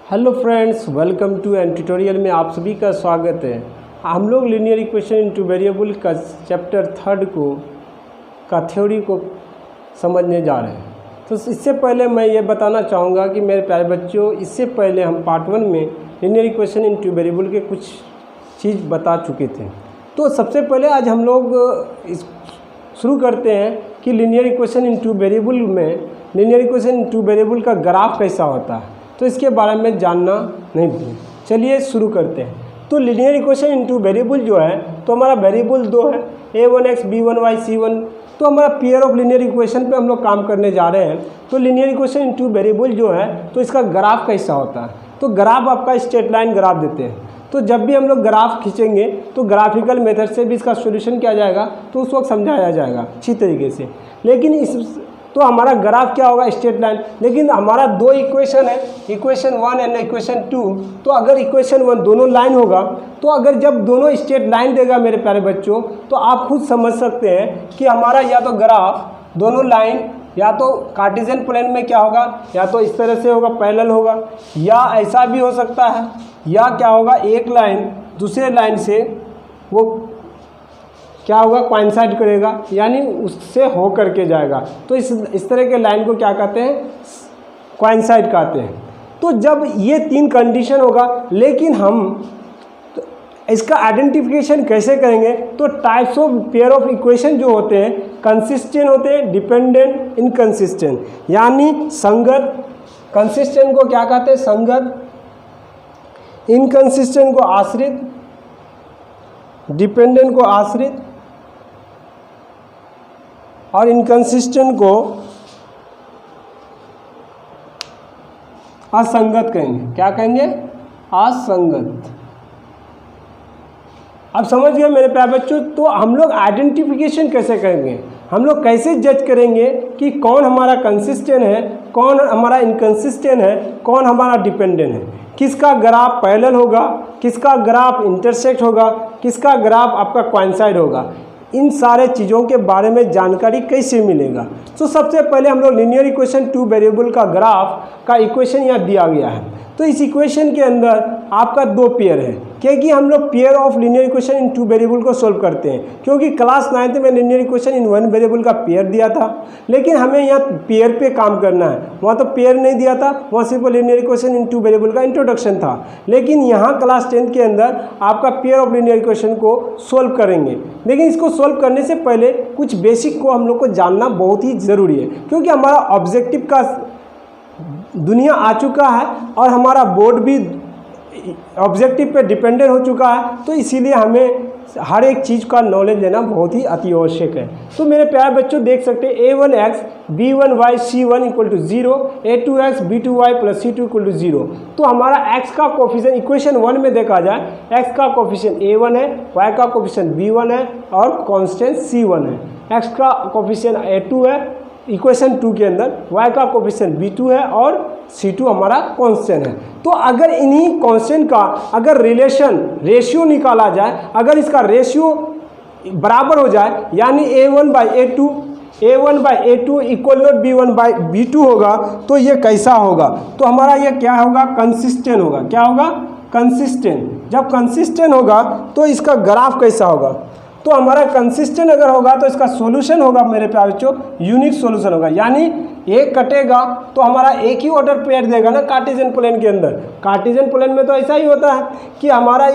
Hello friends, welcome to an tutorial में आप सभी का स्वागत है। हम लोग लीनियर इक्वेशन इनटू वेरिएबल का चैप्टर 3 का थ्योरी को समझने जा रहे हैं। तो इससे पहले मैं ये बताना चाहूँगा कि मेरे प्यारे बच्चों, इससे पहले हम पार्ट 1 में लीनियर इक्वेशन इनटू वेरिएबल के कुछ चीज़ बता चुके थे। तो सबसे पहले आज हम लोग शुरू करते हैं कि लीनियर इक्वेशन इनटू वेरिएबल में लीनियर इक्वेशन इनटू वेरिएबल का ग्राफ कैसा होता है, तो इसके बारे में जानना नहीं भूलें। चलिए शुरू करते हैं। तो लीनियर इक्वेशन इनटू वेरिएबल जो है, तो हमारा वेरिएबल दो है, a1x b1y c1। तो हमारा पेयर ऑफ लीनियर इक्वेशन पे हम लोग काम करने जा रहे हैं। तो लीनियर इक्वेशन इनटू वेरिएबल जो है, तो इसका ग्राफ कैसा होता है। तो ग्राफ आपका स्ट्रेट लाइन ग्राफ देते हैं। तो जब भी हम लोग ग्राफ खींचेंगे तो ग्राफिकल मेथड से भी इसका सॉल्यूशन किया जाएगा, तो उस वक्त समझाया जाएगा अच्छी तरीके से। लेकिन तो हमारा ग्राफ क्या होगा, स्ट्रेट लाइन। लेकिन हमारा दो इक्वेशन है, इक्वेशन 1 एंड इक्वेशन 2। तो अगर इक्वेशन 1 दोनों लाइन होगा, तो अगर जब दोनों स्ट्रेट लाइन देगा मेरे प्यारे बच्चों, तो आप खुद समझ सकते हैं कि हमारा या तो ग्राफ दोनों लाइन या तो कार्टेशियन प्लेन में क्या होगा, या तो इस तरह से होगा, पैरेलल होगा, या ऐसा भी हो सकता है, या क्या होगा, एक लाइन दूसरे लाइन से वो क्या होगा, कोइंसाइड करेगा, यानी उससे हो करके जाएगा। तो इस तरह के लाइन को क्या कहते हैं, कोइंसाइड कहते हैं। तो जब ये तीन कंडीशन होगा, लेकिन हम तो इसका आइडेंटिफिकेशन कैसे करेंगे, तो types of pair of equation जो होते हैं, कंसिस्टेंट होते हैं, डिपेंडेंट, इनकंसिस्टेंट, यानी संगत। कंसिस्टेंट को क्या कहते हैं, संगत। इनकंसिस्टेंट को आश्रित, डिपेंडेंट को आश्रित, और इनकंसिस्टेंट को असंगत कहेंगे। क्या कहेंगे, असंगत। अब समझ गए मेरे प्यारे बच्चों। तो हम लोग आइडेंटिफिकेशन कैसे करेंगे, हम लोग कैसे जज करेंगे कि कौन हमारा कंसिस्टेंट है, कौन हमारा इनकंसिस्टेंट है, कौन हमारा डिपेंडेंट है, किसका ग्राफ पैरेलल होगा, किसका ग्राफ इंटरसेक्ट होगा, किसका ग्राफ आपका कोइंसाइड होगा। इन सारे चीज़ों के बारे में जानकारी कैसे मिलेगा। तो सबसे पहले हम लोग लीनियर इक्वेशन टू वेरिएबल का ग्राफ का इक्वेशन यहाँ दिया गया है। तो इस इक्वेशन के अंदर आपका दो पेयर है, क्योंकि हम लोग pair of linear equation in two variable को सोल्व करते हैं, क्योंकि क्लास 9th में linear equation in one variable का पेयर दिया था, लेकिन हमें यहाँ पेयर पे काम करना है। वहाँ तो पेयर नहीं दिया था, वहाँ सिर्फ linear equation in two variable का इंट्रोडक्शन था। लेकिन यहाँ क्लास 10th के अंदर आपका पेयर ऑफ लीनियर इक्वेशन को सोल्व करेंगे। लेकिन इसको सोल्व करने से पहले कुछ बेसिक को हम लोग को जानना बहुत ही ज़रूरी है, क्योंकि हमारा ऑब्जेक्टिव का दुनिया आ चुका है और हमारा बोर्ड भी ऑब्जेक्टिव पे डिपेंडेंट हो चुका है। तो इसीलिए हमें हर एक चीज़ का नॉलेज लेना बहुत ही अति आवश्यक है। तो मेरे प्यारे बच्चों देख सकते हैं, a1x b1y c1 equal to 0, a2x b2y plus c2 equal to 0। तो हमारा x का कोफिशिएंट इक्वेशन 1 में देखा जाए, x का कोफिशिएंट a1 है, y का कोफिशिएंट b1 है और कांस्टेंट c1 है। x का कोफिशिएंट a2 है इक्वेशन 2 के अंदर, y का कोफिशिएंट b2 है और c2 हमारा कांस्टेंट है। तो अगर इन्हीं कांस्टेंट का अगर रेशियो निकाला जाए, अगर इसका रेशियो बराबर हो जाए, यानी a1/a2 इक्वल टू b1/b2 होगा, तो ये कैसा होगा, तो हमारा ये क्या होगा, कंसिस्टेंट होगा। क्या होगा, कंसिस्टेंट। जब कंसिस्टेंट होगा तो इसका ग्राफ कैसा होगा, तो हमारा कंसिस्टेंट अगर होगा तो इसका सॉल्यूशन होगा मेरे प्यारे बच्चों, यूनिक सॉल्यूशन होगा। यानी एक कटेगा तो हमारा एक ही ऑर्डर पेयर देगा ना कार्टेशियन प्लेन के अंदर। कार्टेशियन प्लेन में तो ऐसा ही होता है कि हमारा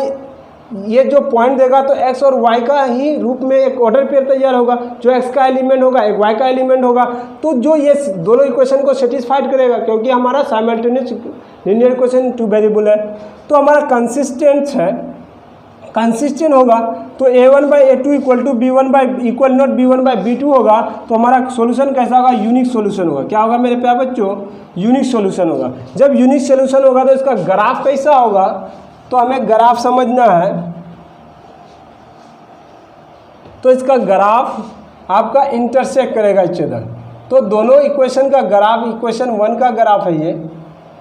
ये जो पॉइंट देगा तो x और y का ही रूप में एक ऑर्डर पेयर तैयार होगा, जो x का एलिमेंट होगा, एक y का एलिमेंट होगा। तो जो ये दोनों इक्वेशन को सेटिस्फाइड करेगा, क्योंकि हमारा simultaneous linear equation two variable है। तो हमारा कंसिस्टेंट है, कंसिस्टेंट होगा तो a1/a2 इक्वल टू b1/b2 होगा। तो हमारा सॉल्यूशन कैसा होगा, यूनिक सॉल्यूशन होगा। क्या होगा मेरे प्यारे बच्चों, यूनिक सॉल्यूशन होगा। जब यूनिक सॉल्यूशन होगा तो इसका ग्राफ कैसा होगा, तो हमें ग्राफ समझना है। तो इसका ग्राफ आपका इंटरसेक्ट करेगा इच अदर। तो दोनों इक्वेशन का ग्राफ, इक्वेशन 1 का ग्राफ है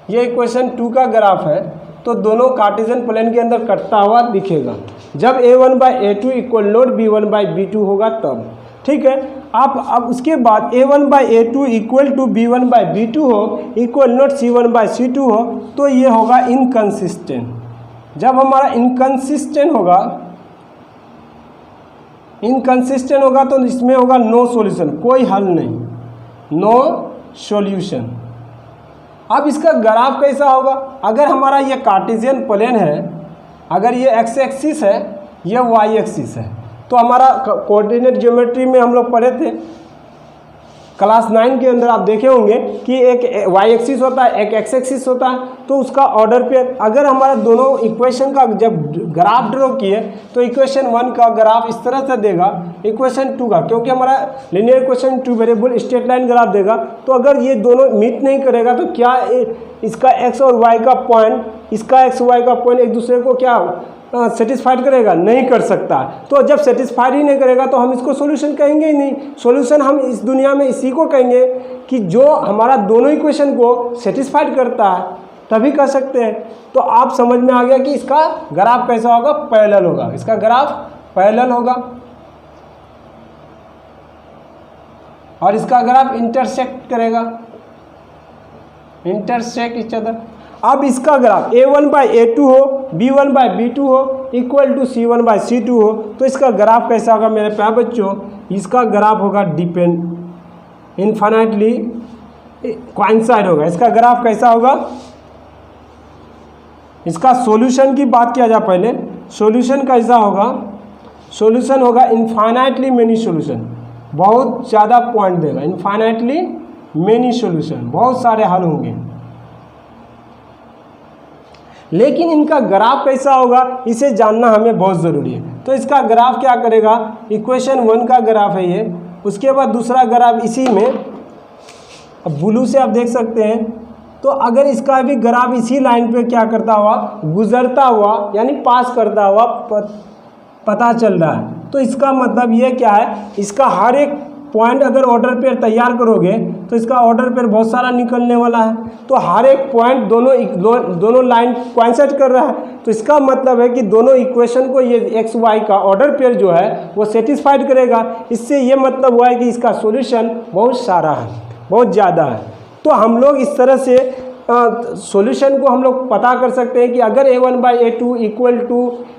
ये इक्वेशन 2 का ग्राफ है। तो दोनों कार्टेशियन प्लेन के अंदर कटता हुआ दिखेगा। जब a1/a2 इक्वल नोट b1/b2 होगा तब। ठीक है। आप अब उसके बाद a1/a2 इक्वल टू b1/b2 हो इक्वल नॉट c1/c2 हो तो ये होगा इनकंसिस्टेंट। जब हमारा इनकंसिस्टेंट होगा तो इसमें होगा नो सॉल्यूशन, कोई हल नहीं, नो सॉल्यूशन। अब इसका ग्राफ कैसा होगा? अगर हमारा ये कार्टेशियन प्लेन है, अगर ये एक्स एक्सिस है, ये वाई एक्सिस है, तो हमारा कोऑर्डिनेट ज्योमेट्री में हम लोग पढ़े थे क्लास 9 के अंदर, आप देखे होंगे कि एक वाई एक्सिस होता है, एक एक्स एक्सिस होता है, तो उसका ऑर्डर पे अगर हमारा दोनों इक्वेशन का जब ग्राफ ड्रॉ किए तो इक्वेशन 1 का ग्राफ इस तरह से देगा, इक्वेशन 2 का, क्योंकि हमारा linear equation 2 variable straight line graph देगा, तो अगर ये दोनों मीट नहीं करेगा तो क्या इसका एक्स और वाई का पॉइंट, इसका एक्स वाई का पॉइंट एक दूसरे को क्या सेटिस्फाइड करेगा? नहीं कर सकता। तो जब सेटिस्फाइड ही नहीं करेगा तो हम इसको सॉल्यूशन कहेंगे ही नहीं। सॉल्यूशन हम इस दुनिया में इसी को कहेंगे कि जो हमारा दोनों इक्वेशन को सेटिस्फाइड करता है, तभी कर सकते हैं। तो आप समझ में आ गया कि इसका ग्राफ कैसा होगा? पैरेलल होगा। इसका ग्राफ पैरेलल होगा और इसका ग्राफ इंटरसेक्ट करेगा, इंटरसेक्ट इच अदर। अब इसका ग्राफ a1/a2 हो, b1/b2 हो इक्वल टू c1/c2 हो तो इसका ग्राफ कैसा होगा मेरे प्यारे बच्चों? इसका ग्राफ होगा डिपेंड इनफाइनाइटली कोइंसाइड होगा। इसका ग्राफ कैसा होगा? इसका सॉल्यूशन की बात किया जाए पहले, सॉल्यूशन कैसा होगा? सॉल्यूशन होगा इनफाइनाइटली मेनी सॉल्यूशन, बहुत ज़्यादा पॉइंट देगा, इनफाइनाइटली मेनी सॉल्यूशन, बहुत सारे हल होंगे। लेकिन इनका ग्राफ कैसा होगा इसे जानना हमें बहुत ज़रूरी है। तो इसका ग्राफ क्या करेगा? इक्वेशन 1 का ग्राफ है ये, उसके बाद दूसरा ग्राफ इसी में, अब ब्लू से आप देख सकते हैं, तो अगर इसका भी ग्राफ इसी लाइन पे क्या करता हुआ, गुजरता हुआ यानी पास करता हुआ पता चल रहा है, तो इसका मतलब ये क्या है? इसका हर एक पॉइंट अगर ऑर्डर पेयर तैयार करोगे तो इसका ऑर्डर पेयर बहुत सारा निकलने वाला है। तो हर एक पॉइंट दोनों लाइन कोइंसाइड कर रहा है, तो इसका मतलब है कि दोनों इक्वेशन को ये एक्स वाई का ऑर्डर पेयर जो है वो सेटिस्फाइड करेगा। इससे ये मतलब हुआ है कि इसका सॉल्यूशन बहुत सारा है, बहुत ज़्यादा है। तो हम लोग इस तरह से सॉल्यूशन को हम लोग पता कर सकते हैं कि अगर a1/a2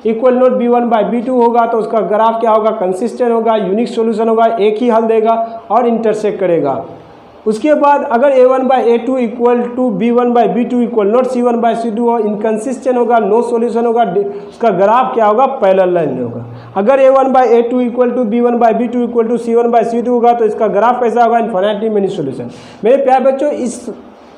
इक्वल नॉट b1/b2 होगा तो उसका ग्राफ क्या होगा? कंसिस्टेंट होगा, यूनिक सॉल्यूशन होगा, एक ही हल देगा और इंटरसेक्ट करेगा। उसके बाद अगर a1/a2 equal to b1/b2 equal not c1/c2 हो, इनकंसिस्टेंट होगा, नो सॉल्यूशन होगा, उसका ग्राफ क्या होगा? पैरेलल लाइन होगा। अगर a1/a2 equal to b1/b2 equal to c1/c2 होगा तो इसका ग्राफ कैसा होगा? Infinitely many solution. मेरे प्यारे बच्चों,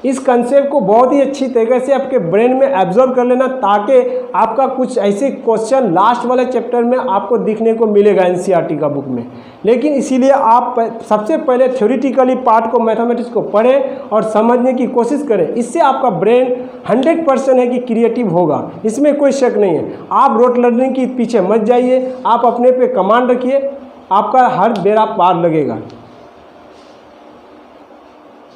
इस कंसेप्ट को बहुत ही अच्छी तरीके से आपके ब्रेन में एब्जॉर्ब कर लेना, ताकि आपका कुछ ऐसे क्वेश्चन लास्ट वाले चैप्टर में आपको दिखने को मिलेगा एनसीईआरटी का बुक में। लेकिन इसीलिए आप सबसे पहले थ्योरेटिकली पार्ट को, मैथमेटिक्स को पढ़ें और समझने की कोशिश करें। इससे आपका ब्रेन 100% है कि क्रिएटिव होगा, इसमें कोई शक नहीं है। आप रोट लर्निंग के पीछे मत जाइए, आप अपने पे कमांड रखिए, आपका हर बेड़ा पार लगेगा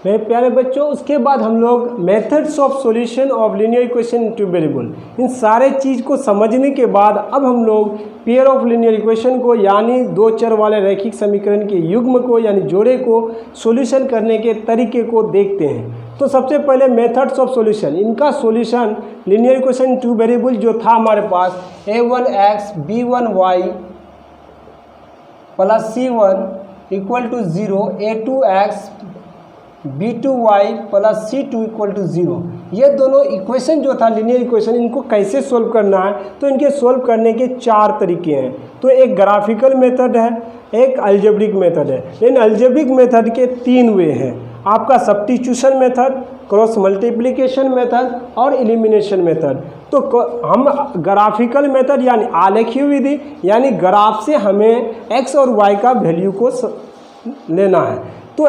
मेरे प्यारे बच्चों। उसके बाद हम लोग methods of solution of linear equation in two variable, इन सारे चीज़ को समझने के बाद अब हम लोग पेयर ऑफ लीनियर इक्वेशन को यानी दो चर वाले रैखिक समीकरण के युग्म को यानी जोड़े को सॉल्यूशन करने के तरीके को देखते हैं। तो सबसे पहले मेथड्स ऑफ सॉल्यूशन, इनका solution linear equation two variable जो था हमारे पास a1x b1y plus c1 equal to 0, a2x b2y plus c2 equal to 0, ये दोनों इक्वेशन जो था लीनियर इक्वेशन, इनको कैसे सोल्व करना है? तो इनके सोल्व करने के 4 तरीके हैं। तो एक ग्राफिकल मेथड है, एक अलजेब्रिक मेथड है। लेकिन अलजेब्रिक मेथड के 3 वे हैं, आपका substitution method, cross multiplication method और एलिमिनेशन मेथड। तो हम ग्राफिकल मेथड यानी आलेखीय विधि, यानी ग्राफ से हमें x और y का वैल्यू को लेना है, तो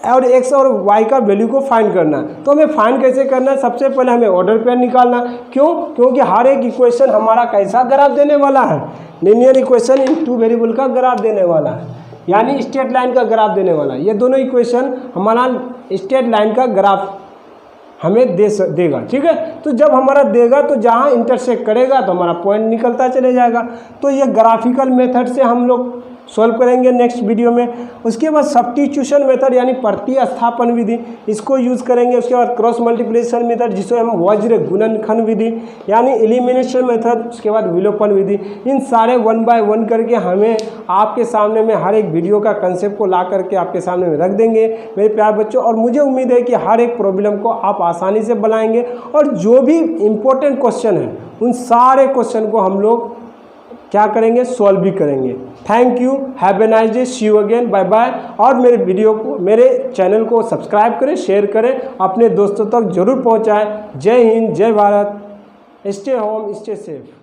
और x और y का वैल्यू को फाइंड करना है। तो हमें फाइंड कैसे करना है? सबसे पहले हमें ऑर्डर पेयर निकालना। क्यों? क्योंकि हर एक इक्वेशन हमारा कैसा ग्राफ देने वाला है? Linear equation in two variable का ग्राफ देने वाला है, यानी स्ट्रेट लाइन का ग्राफ देने वाला है। ये दोनों इक्वेशन हमारा स्ट्रेट लाइन का ग्राफ हमें देगा, ठीक है। तो जब हमारा देगा तो जहाँ इंटरसेक्ट करेगा तो हमारा पॉइंट निकलता चले जाएगा। तो ये ग्राफिकल मेथड से हम लोग सॉल्व करेंगे नेक्स्ट वीडियो में। उसके बाद सब्स्टिट्यूशन मेथड यानी प्रतिस्थापन विधि, इसको यूज़ करेंगे। उसके बाद क्रॉस मल्टीप्लिकेशन मेथड जिसको हम वज्र गुणनखंड विधि यानी एलिमिनेशन मेथड, उसके बाद विलोपन विधि। इन सारे 1 बाय 1 करके हमें आपके सामने में हर एक वीडियो का कंसेप्ट को ला करके आपके सामने में रख देंगे मेरे प्यारे बच्चों। और मुझे उम्मीद है कि हर एक प्रॉब्लम को आप आसानी से बनाएंगे और जो भी इम्पोर्टेंट क्वेश्चन है उन सारे क्वेश्चन को हम लोग क्या करेंगे, सॉल्व भी करेंगे। Thank you, have a nice day, see you again, bye bye. और मेरे वीडियो को, मेरे चैनल को सब्सक्राइब करें, शेयर करें, अपने दोस्तों तक जरूर पहुंचाएं। जय हिंद, जय Bharat, stay home, stay safe.